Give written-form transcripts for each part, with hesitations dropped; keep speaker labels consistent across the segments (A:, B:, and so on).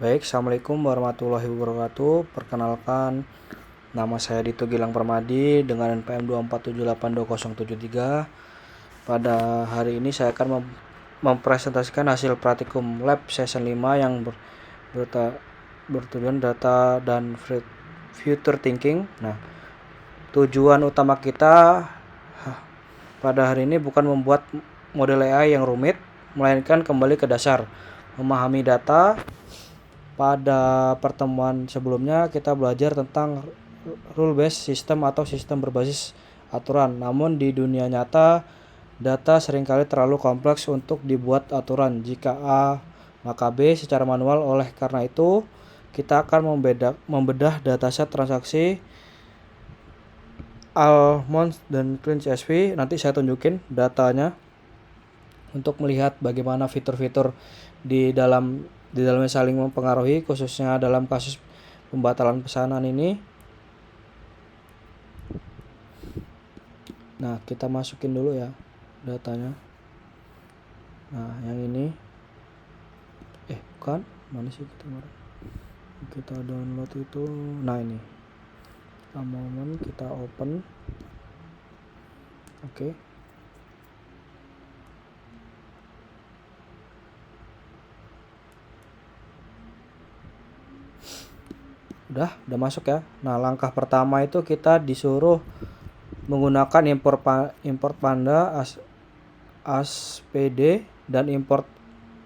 A: Baik, Assalamualaikum warahmatullahi wabarakatuh. Perkenalkan, nama saya Dito Gilang Permadi dengan NPM 247820073. Pada hari ini saya akan mempresentasikan hasil praktikum lab session 5 yang bertujuan data dan future thinking. Nah, tujuan utama kita pada hari ini bukan membuat model AI yang rumit, melainkan kembali ke dasar, memahami data. Pada pertemuan sebelumnya kita belajar tentang rule based system atau sistem berbasis aturan. Namun di dunia nyata, data seringkali terlalu kompleks untuk dibuat aturan. Jika A, maka B secara manual. Oleh karena itu, kita akan membedah dataset transaksi Almond dan Clean CSV. Nanti saya tunjukin datanya untuk melihat bagaimana fitur-fitur di dalamnya saling mempengaruhi, khususnya dalam kasus pembatalan pesanan ini. Nah, kita masukin dulu ya datanya. Nah, yang ini bukan, mana sih kita download itu. Nah, ini moment kita open. Oke. Udah masuk ya. Nah, langkah pertama itu kita disuruh menggunakan import panda as.pd dan import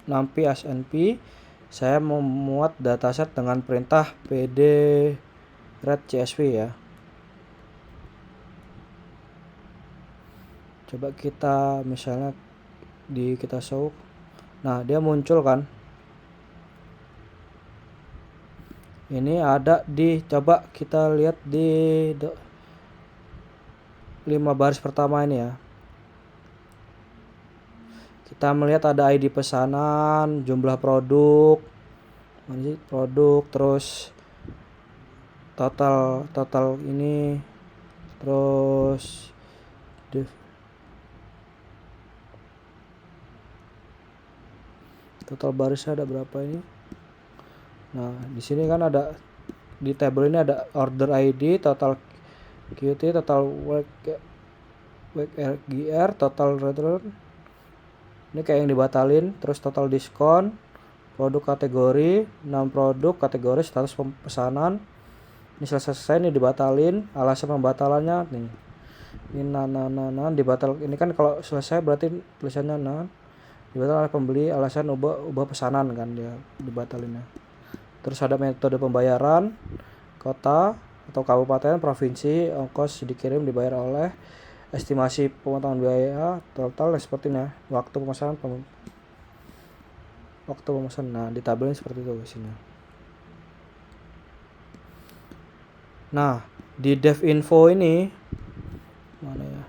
A: numpy as.np. Saya memuat dataset dengan perintah pd read csv ya. Coba kita misalnya kita show. Nah, dia muncul kan. Ini ada coba kita lihat di 5 baris pertama ini ya. Kita melihat ada ID pesanan, jumlah produk, terus total ini, terus total barisnya ada berapa ini. Nah, di sini kan ada di tabel ini ada order ID, total QT, total WGR, total return. Ini kayak yang dibatalin, terus total diskon, produk kategori, 6 produk kategori, status pesanan. Ini selesai ini dibatalin, alasan pembatalannya nih. Ini dibatal. Ini kan kalau selesai berarti tulisannya dibatal oleh pembeli, alasan ubah pesanan kan dia dibatalinnya. Terus ada metode pembayaran, kota atau kabupaten, provinsi, ongkos dikirim dibayar oleh, estimasi pemotongan biaya, total seperti ini ya, waktu pemesanan. Nah, di tabelnya seperti itu isinya. Nah, di dev info ini mana ya?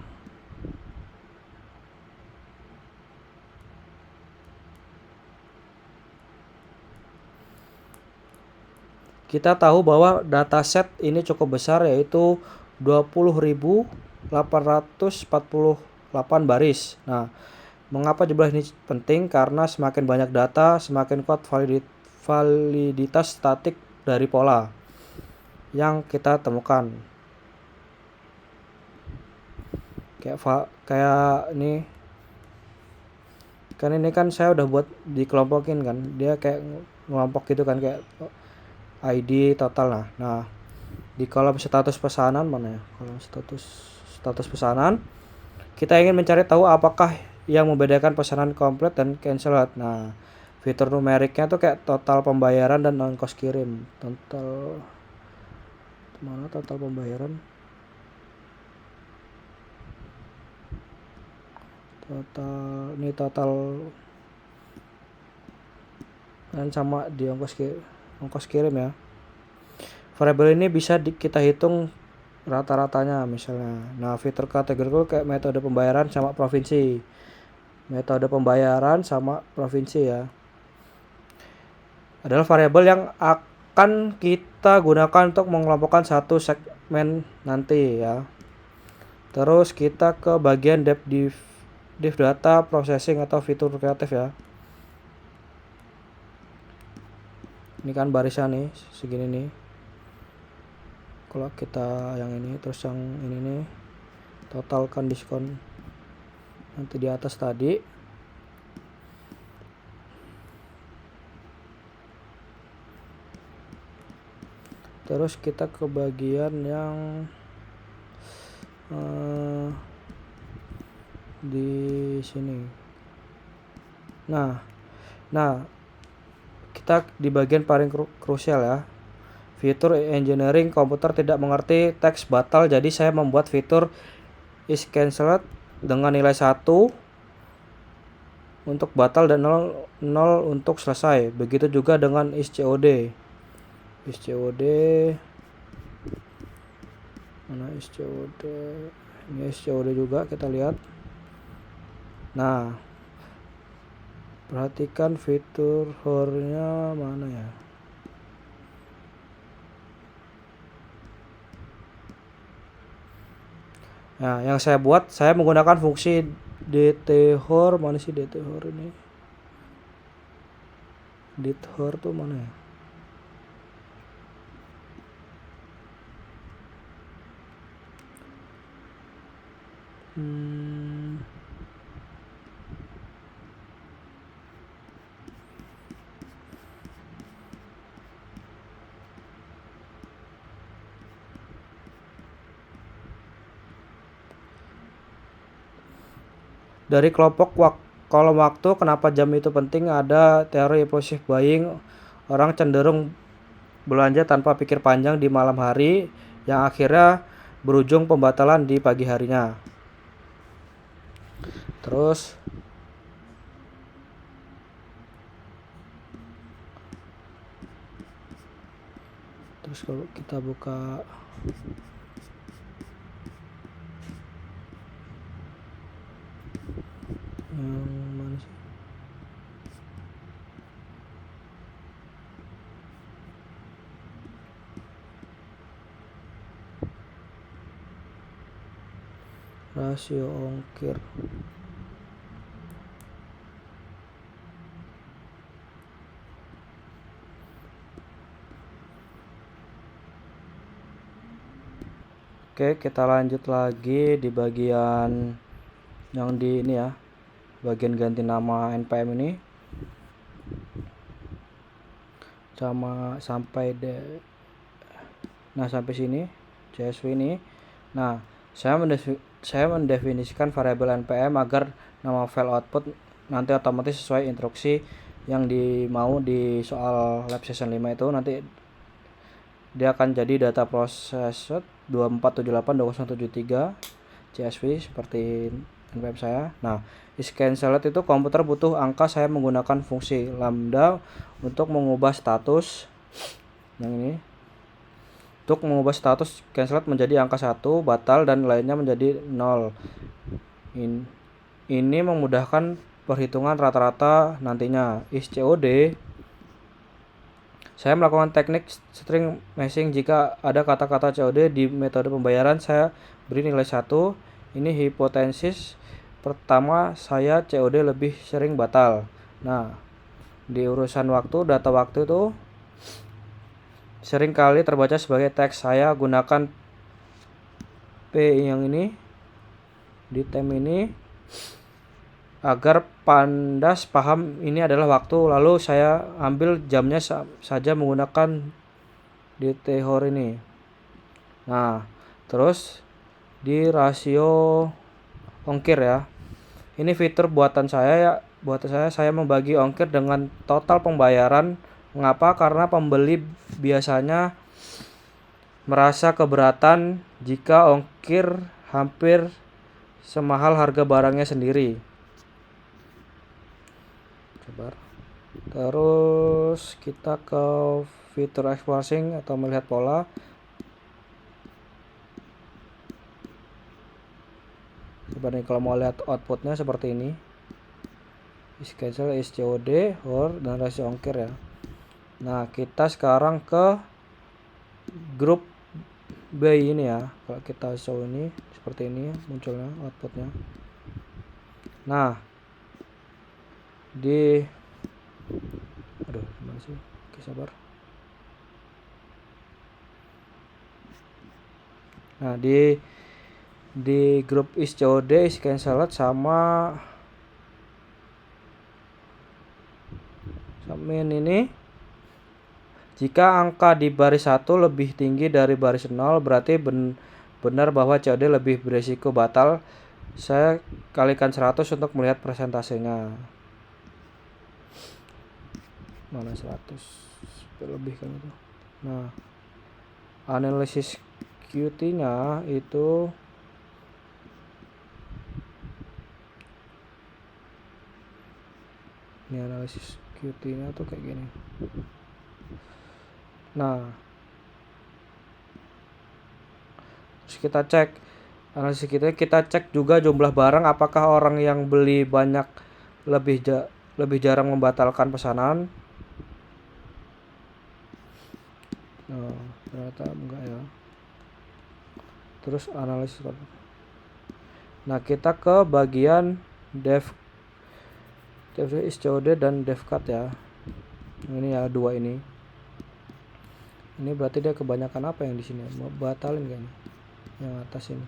A: Kita tahu bahwa dataset ini cukup besar, yaitu 20.848 baris. Nah, mengapa jumlah ini penting? Karena semakin banyak data, semakin kuat validitas statik dari pola yang kita temukan. Kayak ini kan saya udah buat dikelompokin kan, dia kayak ngelompok gitu kan, kayak ID total. Nah, di kolom status pesanan mana ya? Kolom status pesanan, kita ingin mencari tahu apakah yang membedakan pesanan komplit dan canceled. Nah, fitur numeriknya tuh kayak total pembayaran dan ongkos kirim. Total pembayaran? Total dan sama di ongkos kirim ya. Variabel ini bisa kita hitung rata-ratanya misalnya. Nah, fitur kategori kayak metode pembayaran sama provinsi. Metode pembayaran sama provinsi ya. Adalah variabel yang akan kita gunakan untuk mengelompokkan satu segmen nanti ya. Terus kita ke bagian div data processing atau fitur kreatif ya. Ini kan barisan nih segini nih. Kalau kita yang ini terus yang ini nih, totalkan diskon nanti di atas tadi. Terus kita ke bagian yang di sini. Nah kita di bagian paling krusial ya. Fitur engineering komputer tidak mengerti teks batal, jadi saya membuat fitur is cancelled dengan nilai 1 untuk batal dan 0 untuk selesai. Begitu juga dengan is COD. Is COD mana is COD? Ini is COD juga kita lihat. Nah, perhatikan fitur hornya mana ya? Nah, yang saya buat, saya menggunakan fungsi dthor. Mana sih dthor ini? Dthor tuh mana ya? Dari kelompok kolom waktu, kenapa jam itu penting? Ada teori impulsive buying, orang cenderung belanja tanpa pikir panjang di malam hari, yang akhirnya berujung pembatalan di pagi harinya. Terus kalau kita buka yang mana sih? Rasio ongkir. Oke, kita lanjut lagi di bagian yang di ini ya, bagian ganti nama NPM ini. Sampai sampai sini CSV ini. Nah, saya mendefinisikan variabel NPM agar nama file output nanti otomatis sesuai instruksi yang mau di soal lab session 5 itu. Nanti dia akan jadi data processed 24782073 CSV seperti NPM saya. Nah, is cancelled itu komputer butuh angka, saya menggunakan fungsi lambda untuk mengubah status yang ini. Untuk mengubah status cancelled menjadi angka 1, batal, dan lainnya menjadi 0. Ini memudahkan perhitungan rata-rata nantinya. Is COD, saya melakukan teknik string meshing. Jika ada kata-kata COD di metode pembayaran, saya beri nilai 1. Ini hipotesis pertama saya COD lebih sering batal. Nah, di urusan waktu, data waktu itu sering kali terbaca sebagai teks. Saya gunakan P yang ini di tem ini agar pandas paham ini adalah waktu. Lalu saya ambil jamnya saja menggunakan dthor ini. Nah, terus di rasio ongkir ya. Ini fitur buatan saya ya. Saya membagi ongkir dengan total pembayaran. Mengapa? Karena pembeli biasanya merasa keberatan jika ongkir hampir semahal harga barangnya sendiri. Terus kita ke fitur exposing atau melihat pola. Coba nih kalau mau lihat outputnya seperti ini. Is cancel, is COD, or, dan rasio ongkir ya. Nah, kita sekarang ke grup B ini ya. Kalau kita show ini seperti ini munculnya outputnya. Nah, gimana sih? Oke, sabar. Nah, di grup is COD is cancelled sama ini, jika angka di baris 1 lebih tinggi dari baris 0 berarti benar bahwa COD lebih berisiko batal. Saya kalikan 100 untuk melihat persentasenya. Mana 100 lebih kan itu. Nah, analisis QT nya itu ini, analisis QT nya tuh kayak gini. Nah, terus kita cek analisis kita cek juga jumlah barang, apakah orang yang beli banyak lebih jarang membatalkan pesanan. Nah, ternyata enggak ya. Terus analisis. Nah, kita ke bagian dev is COD dan devcat ya. Ini ya, dua ini. Ini berarti dia kebanyakan apa yang di sini? Mau batalin kan? Yang atas ini.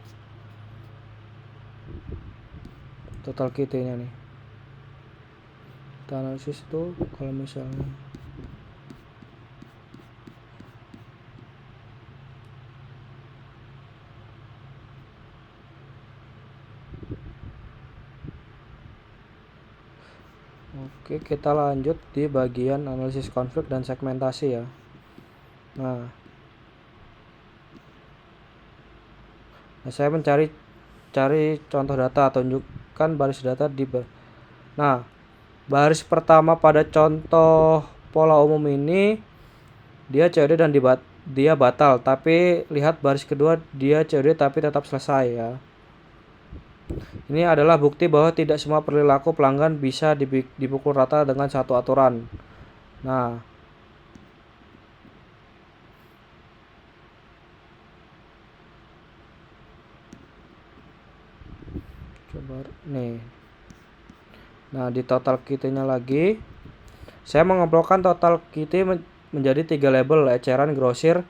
A: Total QT-nya nih. Kita analisis tuh kalau misalnya Oke, kita lanjut di bagian analisis konflik dan segmentasi ya. Nah, saya mencari contoh data, tunjukkan baris data di Nah, baris pertama pada contoh pola umum ini dia COD dan dia batal, tapi lihat baris kedua dia COD tapi tetap selesai ya. Ini adalah bukti bahwa tidak semua perilaku pelanggan bisa dipukul rata dengan satu aturan. Nah, coba nih. Nah, di total QT-nya lagi, saya mengobrolkan total QT menjadi 3 label: eceran, grosir,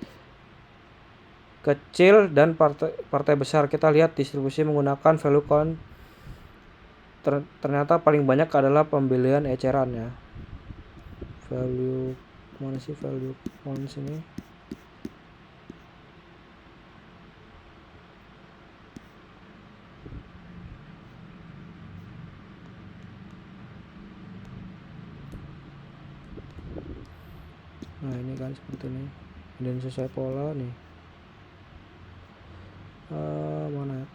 A: kecil, dan partai besar. Kita lihat distribusi menggunakan value count. Ternyata paling banyak adalah pembelian eceran ya. Value mana sih value count sini? Nah, ini kan seperti ini. Dan sesuai pola nih. Mana ya?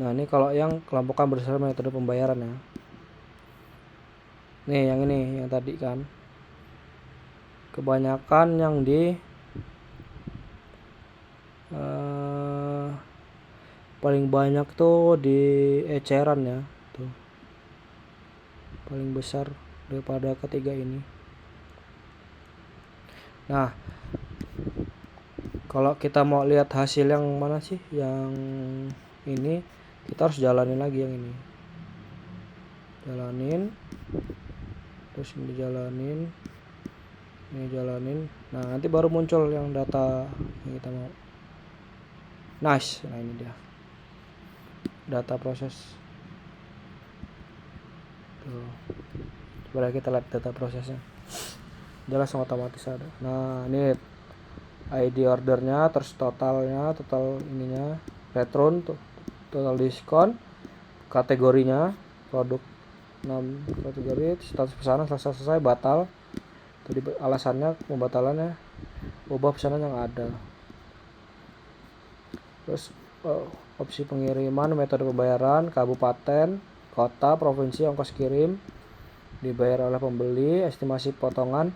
A: Nah, ini kalau yang kelompokan berdasarkan metode pembayaran ya. Nih, yang ini, yang tadi kan. Kebanyakan yang di paling banyak tuh di eceran ya. Tuh. Paling besar daripada ketiga ini. Nah, kalau kita mau lihat hasil yang mana sih? Yang ini kita harus jalanin lagi yang ini. Jalanin. Terus ini jalanin. Ini jalanin. Nah, nanti baru muncul yang data yang kita mau. Nice. Nah, ini dia. Data proses. Tuh. Coba kita lihat data prosesnya. Dia langsung otomatis ada. Nah, ini ID ordernya, terus totalnya, total ininya, return, total diskon, kategorinya, produk 6 kategori, status pesanan selesai, batal. Tadi alasannya pembatalannya ubah pesanan yang ada. Terus opsi pengiriman, metode pembayaran, kabupaten, kota, provinsi, ongkos kirim, dibayar oleh pembeli, estimasi potongan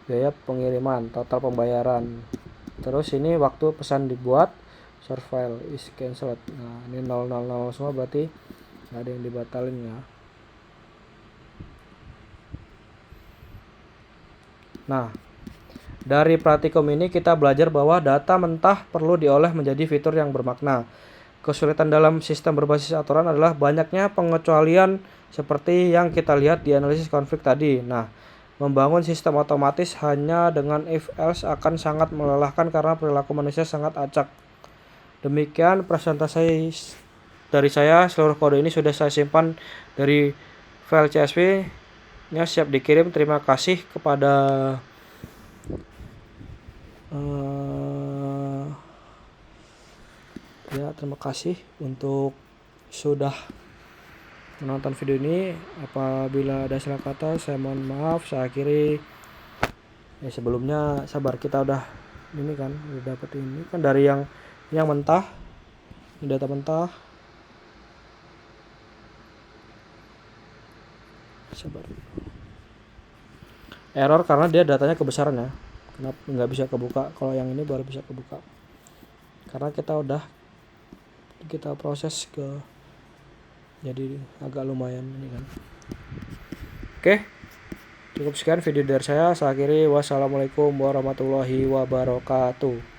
A: biaya pengiriman, total pembayaran. Terus ini waktu pesan dibuat, short file is cancelled. Nah, ini 000 semua berarti nggak ada yang dibatalin ya. Nah, dari praktikum ini kita belajar bahwa data mentah perlu diolah menjadi fitur yang bermakna. kesulitan dalam sistem berbasis aturan adalah banyaknya pengecualian seperti yang kita lihat di analisis konflik tadi. Nah, membangun sistem otomatis hanya dengan if else akan sangat melelahkan karena perilaku manusia sangat acak. Demikian presentasi dari saya. Seluruh kode ini sudah saya simpan dari file CSV-nya, siap dikirim. Terima kasih kepada terima kasih untuk sudah menonton video ini. Apabila ada salah kata, saya mohon maaf. Saya akhiri. Sebelumnya sabar, kita udah dapat ini kan dari yang mentah, ini data mentah. Sabar. Error karena dia datanya kebesaran ya. Kenapa nggak bisa kebuka? Kalau yang ini baru bisa kebuka. Karena kita proses jadi agak lumayan ini kan. Oke. Cukup sekian video dari saya. Saya akhiri. Wassalamualaikum warahmatullahi wabarakatuh.